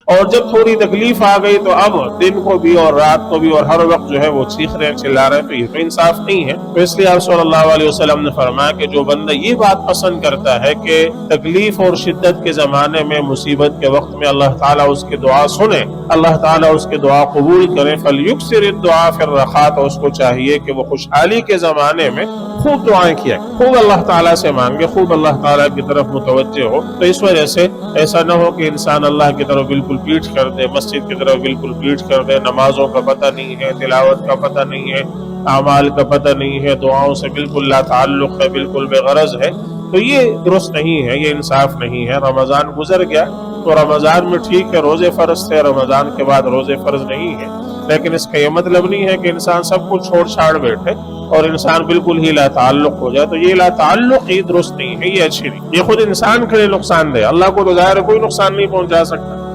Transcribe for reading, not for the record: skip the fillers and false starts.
और जब थोड़ी तकलीफ आ गई तो अब दिन को भी और रात को भी और हर वक्त जो है वो चीख रहे हैं, चिल्ला रहे हैं, तो ये तो इंसाफ नहीं है। तो इसलिए आप सल्लल्लाहु अलैहि वसल्लम ने फरमाया कि जो बंदा ये बात पसंद करता है कि तकलीफ और शिद्दत के जमाने में, मुसीबत के वक्त में अल्लाह ताला उसकी दुआ सुने, अल्लाह ताला उसकी दुआ कबूल करे, फलयुक्सिर दुआ फिर रखा, तो उसको चाहिए कि वो खुशहाली के जमाने में खूब दुआएं किया, खूब अल्लाह ताला से मांगे, खूब अल्लाह ताला की तरफ मुतवज्जे हो। तो इस वजह से ऐसा न हो कि इंसान अल्लाह की तरफ बिल्कुल पीठ कर दे, मस्जिद की तरफ बिल्कुल पीठ कर दे, नमाजों का पता नहीं है, तिलावत का पता नहीं है, अमाल का पता नहीं है, दुआओं से बिल्कुल ला ताल्लुक है, बिल्कुल बेगरज है। तो ये दुरुस्त नहीं है, ये इंसाफ नहीं है। रमजान गुजर गया तो रमजान में ठीक है रोजे फर्ज थे, रमजान के बाद रोजे फर्ज नहीं है, लेकिन इसका ये मतलब नहीं है कि इंसान सब कुछ छोड़ छाड़ बैठे और इंसान बिल्कुल ही ला ताल्लुक हो जाए। तो ये ला ताल्लुक ही दुरुस्त नहीं है, ये अच्छी नहीं, ये खुद इंसान के लिए नुकसानदेह। अल्लाह को तो जाहिर कोई नुकसान नहीं पहुंचा सकता।